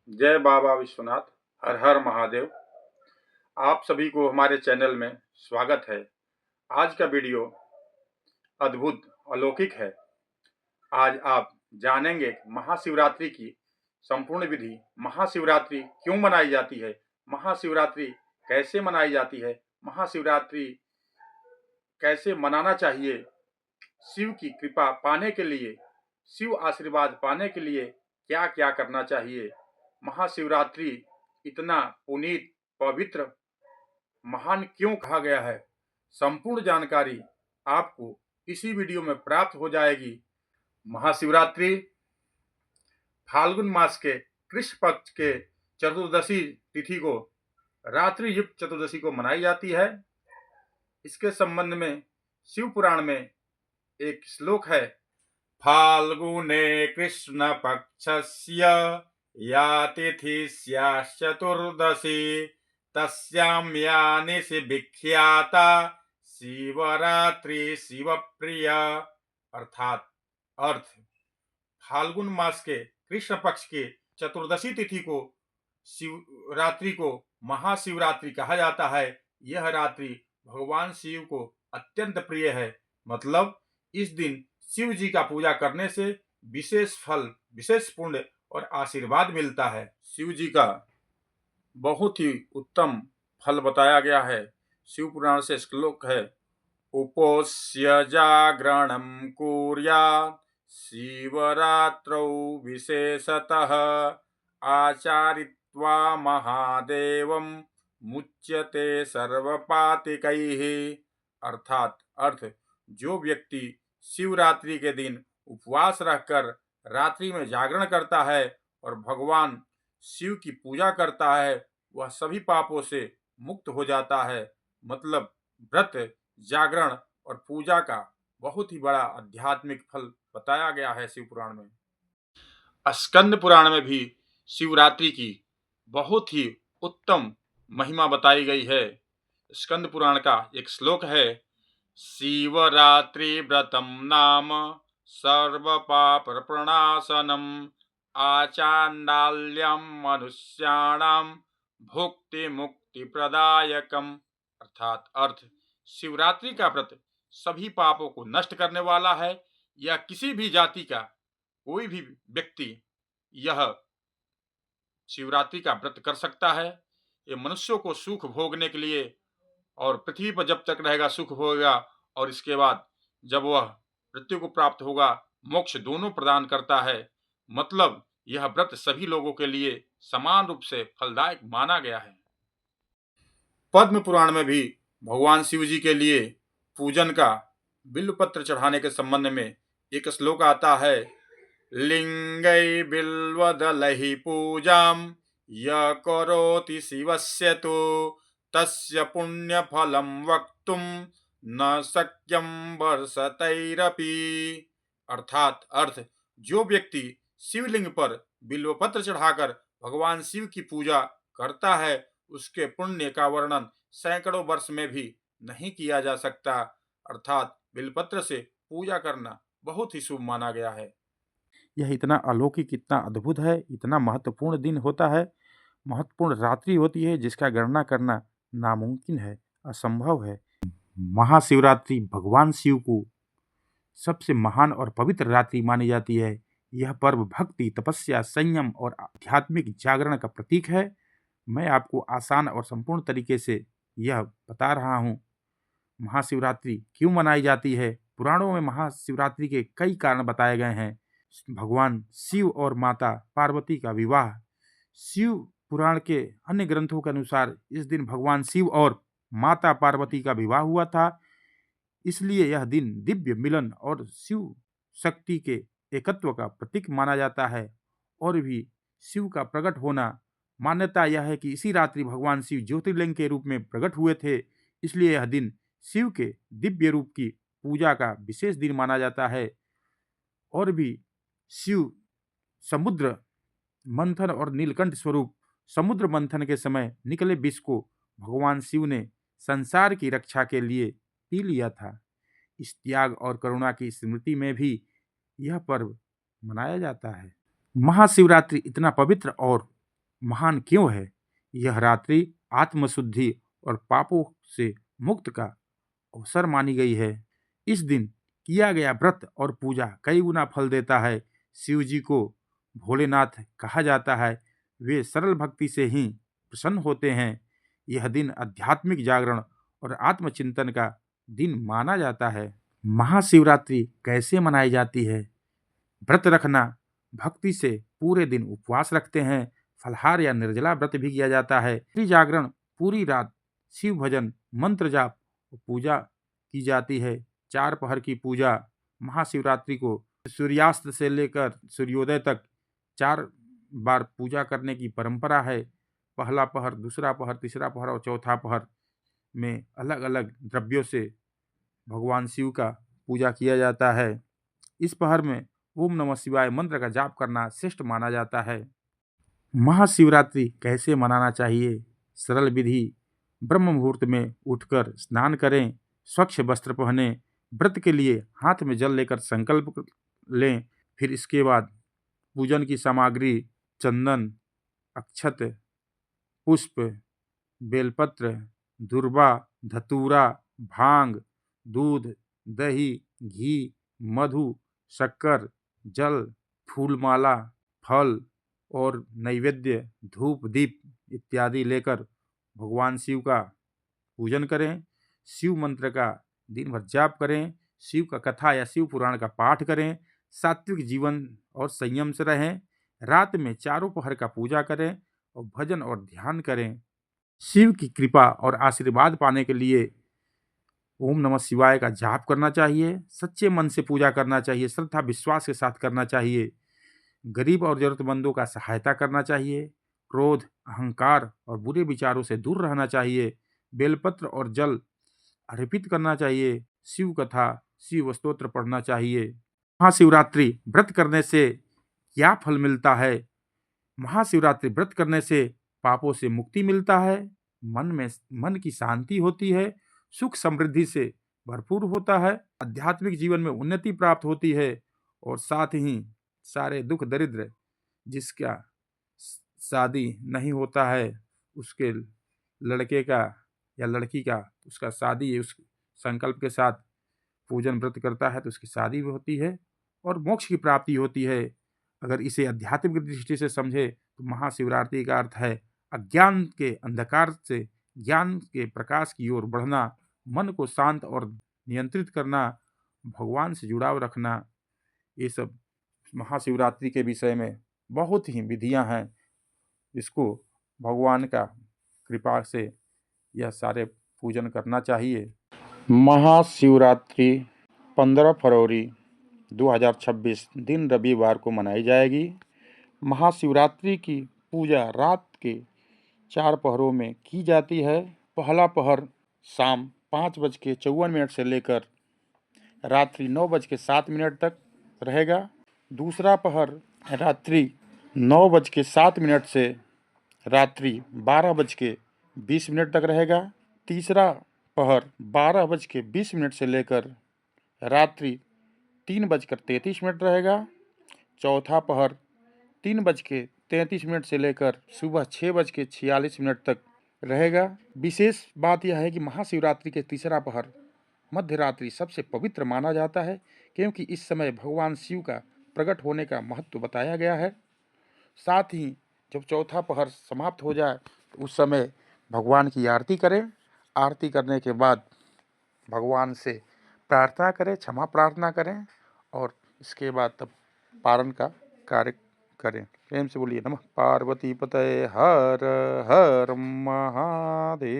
जय बाबा विश्वनाथ। हर हर महादेव। आप सभी को हमारे चैनल में स्वागत है। आज का वीडियो अद्भुत अलौकिक है। आज आप जानेंगे महाशिवरात्रि की संपूर्ण विधि। महाशिवरात्रि क्यों मनाई जाती है, महाशिवरात्रि कैसे मनाई जाती है, महाशिवरात्रि कैसे मनाना चाहिए, शिव की कृपा पाने के लिए, शिव आशीर्वाद पाने के लिए क्या क्या करना चाहिए, महाशिवरात्रि इतना पुनीत, पवित्र, महान क्यों कहा गया है, संपूर्ण जानकारी आपको इसी वीडियो में प्राप्त हो जाएगी। महाशिवरात्रि फाल्गुन मास के कृष्ण पक्ष के चतुर्दशी तिथि को, रात्रि युक्त चतुर्दशी को मनाई जाती है। इसके संबंध में शिव पुराण में एक श्लोक है। फाल्गुने कृष्ण पक्षस्य या तिथि स्याश्चतुर्दशी तस्यां या निशि विख्याता शिवरात्रि शिवप्रिय। अर्थात अर्थ, फाल्गुन मास के कृष्ण पक्ष के चतुर्दशी तिथि को शिवरात्रि को महाशिवरात्रि कहा जाता है। यह रात्रि भगवान शिव को अत्यंत प्रिय है। मतलब इस दिन शिव जी का पूजा करने से विशेष फल, विशेष पुण्य और आशीर्वाद मिलता है। शिव जी का बहुत ही उत्तम फल बताया गया है। शिव पुराण से श्लोक है। उपोष्य जागरणं कुर्यात् शिवरात्रौ विशेषतः आचारित्वा महादेवं मुच्यते सर्वपातिकैः। अर्थात अर्थ, जो व्यक्ति शिवरात्रि के दिन उपवास रखकर रात्रि में जागरण करता है और भगवान शिव की पूजा करता है, वह सभी पापों से मुक्त हो जाता है। मतलब व्रत, जागरण और पूजा का बहुत ही बड़ा आध्यात्मिक फल बताया गया है शिव पुराण में। स्कंद पुराण में भी शिवरात्रि की बहुत ही उत्तम महिमा बताई गई है। स्कंद पुराण का एक श्लोक है। शिवरात्रि व्रतम नाम सर्व पाप प्रणाशनम आचांडाल्यम मनुष्याणाम भुक्ति मुक्ति प्रदायकम। अर्थात अर्थ, शिवरात्रि का व्रत सभी पापों को नष्ट करने वाला है। यह किसी भी जाति का कोई भी व्यक्ति यह शिवरात्रि का व्रत कर सकता है। ये मनुष्यों को सुख भोगने के लिए और पृथ्वी पर जब तक रहेगा सुख भोगेगा, और इसके बाद जब वह मृत्यु को प्राप्त होगा मोक्ष दोनों प्रदान करता है। मतलब यह व्रत सभी लोगों के लिए समान रूप से फलदायक माना गया है। पद्म पुराण में भी भगवान शिव जी के लिए पूजन का, बिल्वपत्र चढ़ाने के संबंध में एक श्लोक आता है। लिंगै बिल्वदलैः पूजां य करोति शिवस्य तु तस्य पुण्यफलं वक्तुं न शक्यं वर्षतैरपि। अर्थात अर्थ, जो व्यक्ति शिवलिंग पर बिल्वपत्र चढ़ाकर भगवान शिव की पूजा करता है, उसके पुण्य का वर्णन सैकड़ों वर्ष में भी नहीं किया जा सकता। अर्थात बिल्वपत्र से पूजा करना बहुत ही शुभ माना गया है। यह इतना अलौकिक, इतना अद्भुत है, इतना महत्वपूर्ण दिन होता है, महत्वपूर्ण रात्रि होती है, जिसका गणना करना नामुमकिन है, असंभव है। महाशिवरात्रि भगवान शिव को सबसे महान और पवित्र रात्रि मानी जाती है। यह पर्व भक्ति, तपस्या, संयम और आध्यात्मिक जागरण का प्रतीक है। मैं आपको आसान और संपूर्ण तरीके से यह बता रहा हूँ। महाशिवरात्रि क्यों मनाई जाती है? पुराणों में महाशिवरात्रि के कई कारण बताए गए हैं। भगवान शिव और माता पार्वती का विवाह। शिव पुराण के अन्य ग्रंथों के अनुसार इस दिन भगवान शिव और माता पार्वती का विवाह हुआ था। इसलिए यह दिन दिव्य मिलन और शिव शक्ति के एकत्व का प्रतीक माना जाता है। और भी शिव का प्रकट होना, मान्यता यह है कि इसी रात्रि भगवान शिव ज्योतिर्लिंग के रूप में प्रकट हुए थे। इसलिए यह दिन शिव के दिव्य रूप की पूजा का विशेष दिन माना जाता है। और भी शिव समुद्र मंथन और नीलकंठ स्वरूप समुद्र मंथन के समय निकले विष को भगवान शिव ने संसार की रक्षा के लिए पी लिया था। इस त्याग और करुणा की स्मृति में भी यह पर्व मनाया जाता है। महाशिवरात्रि इतना पवित्र और महान क्यों है? यह रात्रि आत्मशुद्धि और पापों से मुक्त का अवसर मानी गई है। इस दिन किया गया व्रत और पूजा कई गुना फल देता है। शिव जी को भोलेनाथ कहा जाता है। वे सरल भक्ति से ही प्रसन्न होते हैं। यह दिन आध्यात्मिक जागरण और आत्मचिंतन का दिन माना जाता है। महाशिवरात्रि कैसे मनाई जाती है? व्रत रखना, भक्ति से पूरे दिन उपवास रखते हैं। फलाहार या निर्जला व्रत भी किया जाता है। जागरण, पूरी रात शिव भजन, मंत्र जाप, पूजा की जाती है। 4 पहर की पूजा। महाशिवरात्रि को सूर्यास्त से लेकर सूर्योदय तक 4 बार पूजा करने की परंपरा है। पहला पहर, दूसरा पहर, तीसरा पहर और चौथा पहर में अलग अलग द्रव्यों से भगवान शिव का पूजा किया जाता है। इस पहर में ओम नमः शिवाय मंत्र का जाप करना श्रेष्ठ माना जाता है। महाशिवरात्रि कैसे मनाना चाहिए? सरल विधि: ब्रह्म मुहूर्त में उठकर स्नान करें, स्वच्छ वस्त्र पहने, व्रत के लिए हाथ में जल लेकर संकल्प लें। फिर इसके बाद पूजन की सामग्री: चंदन, अक्षत, पुष्प, बेलपत्र, दूर्वा, धतूरा, भांग, दूध, दही, घी, मधु, शक्कर, जल, फूलमाला, फल और नैवेद्य, धूप, दीप इत्यादि लेकर भगवान शिव का पूजन करें। शिव मंत्र का दिन भर जाप करें। शिव का कथा या शिव पुराण का पाठ करें। सात्विक जीवन और संयम से रहें। रात में चारों पहर का पूजा करें और भजन और ध्यान करें। शिव की कृपा और आशीर्वाद पाने के लिए ओम नमः शिवाय का जाप करना चाहिए। सच्चे मन से पूजा करना चाहिए। श्रद्धा विश्वास के साथ करना चाहिए। गरीब और जरूरतमंदों का सहायता करना चाहिए। क्रोध, अहंकार और बुरे विचारों से दूर रहना चाहिए। बेलपत्र और जल अर्पित करना चाहिए। शिव कथा, शिव स्तोत्र पढ़ना चाहिए। महाशिवरात्रि व्रत करने से क्या फल मिलता है? महाशिवरात्रि व्रत करने से पापों से मुक्ति मिलता है। मन की शांति होती है। सुख समृद्धि से भरपूर होता है। आध्यात्मिक जीवन में उन्नति प्राप्त होती है और साथ ही सारे दुख दरिद्र, जिसका शादी नहीं होता है, उसके लड़के का या लड़की का उसका शादी उस संकल्प के साथ पूजन व्रत करता है तो उसकी शादी भी होती है और मोक्ष की प्राप्ति होती है। अगर इसे आध्यात्मिक दृष्टि से समझे तो महाशिवरात्रि का अर्थ है अज्ञान के अंधकार से ज्ञान के प्रकाश की ओर बढ़ना, मन को शांत और नियंत्रित करना, भगवान से जुड़ाव रखना। ये सब महाशिवरात्रि के विषय में बहुत ही विधियां हैं। इसको भगवान का कृपा से यह सारे पूजन करना चाहिए। महाशिवरात्रि 15 फरवरी 2026 दिन रविवार को मनाई जाएगी। महाशिवरात्रि की पूजा रात के 4 पहरों में की जाती है। पहला पहर शाम 5:54 से लेकर रात्रि 9:07 तक रहेगा। दूसरा पहर रात्रि 9:07 से रात्रि 12:20 तक रहेगा। तीसरा पहर 12:20 से लेकर रात्रि 3:33 रहेगा। चौथा पहर 3:33 से लेकर सुबह 6:46 तक रहेगा। विशेष बात यह है कि महाशिवरात्रि के तीसरा पहर मध्य रात्रि सबसे पवित्र माना जाता है, क्योंकि इस समय भगवान शिव का प्रकट होने का महत्व बताया गया है। साथ ही जब चौथा पहर समाप्त हो जाए तो उस समय भगवान की आरती करें। आरती करने के बाद भगवान से प्रार्थना करें, क्षमा प्रार्थना करें और इसके बाद तब पारण का कार्य करें। प्रेम से बोलिए नमः पार्वती पतये हर हर महादेव।